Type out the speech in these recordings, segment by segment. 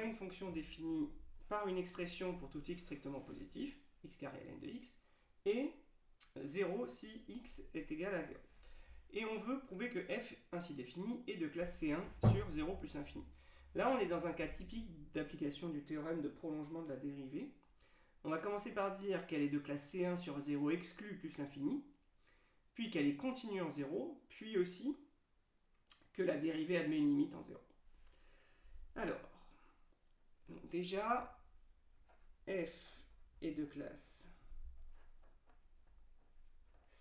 a une fonction définie par une expression pour tout x strictement positif, x carré ln de x, et 0 si x est égal à 0. Et on veut prouver que f ainsi défini est de classe C1 sur 0 plus l'infini. Là, on est dans un cas typique d'application du théorème de prolongement de la dérivée. On va commencer par dire qu'elle est de classe C1 sur 0 exclu plus l'infini, puis qu'elle est continue en 0, puis aussi que la dérivée admet une limite en 0. Alors, déjà, f est de classe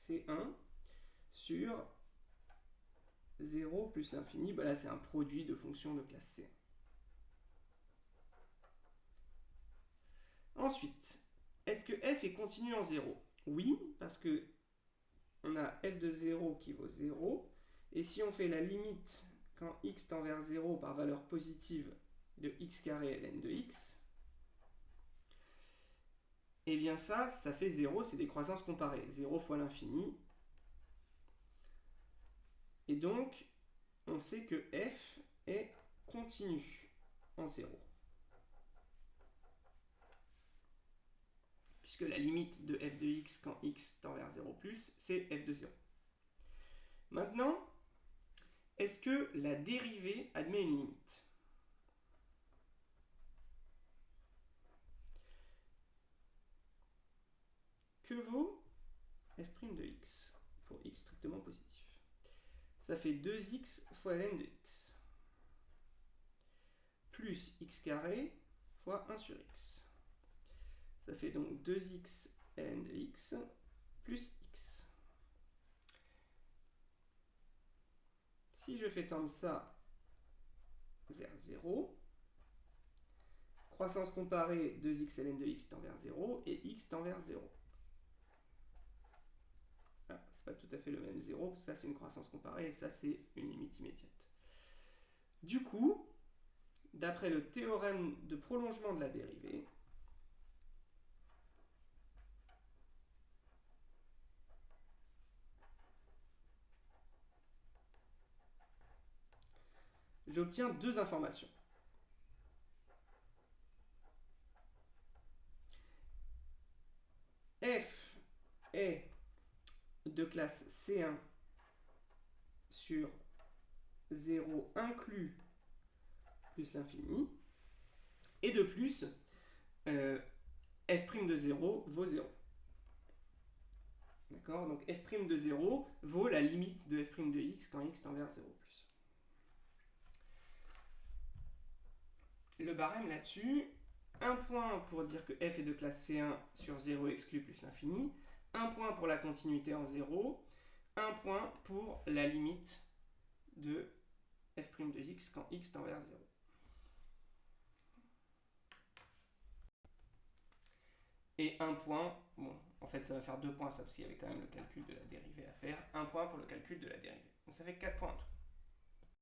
C1 sur 0 plus l'infini. Là, c'est un produit de fonctions de classe C1. Ensuite, est-ce que f est continu en 0? Oui, parce que on a f de 0 qui vaut 0. Et si on fait la limite quand x tend vers 0 par valeur positive de x carré ln de x, et bien ça fait 0, c'est des croissances comparées. 0 fois l'infini. Et donc, on sait que f est continu en 0. Puisque la limite de f de x quand x tend vers 0+, c'est f de 0. Maintenant, est-ce que la dérivée admet une limite? Que vaut f' de x pour x strictement positif? Ça fait 2x fois ln de x plus x carré fois 1 sur x. Ça fait donc 2x ln de x plus x. Si je fais tendre ça vers 0, croissance comparée 2x ln de x tend vers 0 et x tend vers 0. Ah, c'est pas tout à fait le même 0, ça c'est une croissance comparée et ça c'est une limite immédiate. Du coup, d'après le théorème de prolongement de la dérivée, j'obtiens deux informations. F est de classe C1 sur 0 inclus plus l'infini. Et de plus, f' de 0 vaut 0. D'accord? Donc f' de 0 vaut la limite de f' de x quand x tend vers 0+. Le barème là-dessus, un point pour dire que f est de classe C1 sur 0 exclu plus l'infini, un point pour la continuité en 0, un point pour la limite de f' de x quand x tend vers 0. Et un point, bon, en fait ça va faire 2 points ça parce qu'il y avait quand même le calcul de la dérivée à faire, un point pour le calcul de la dérivée. Donc ça fait 4 points en tout.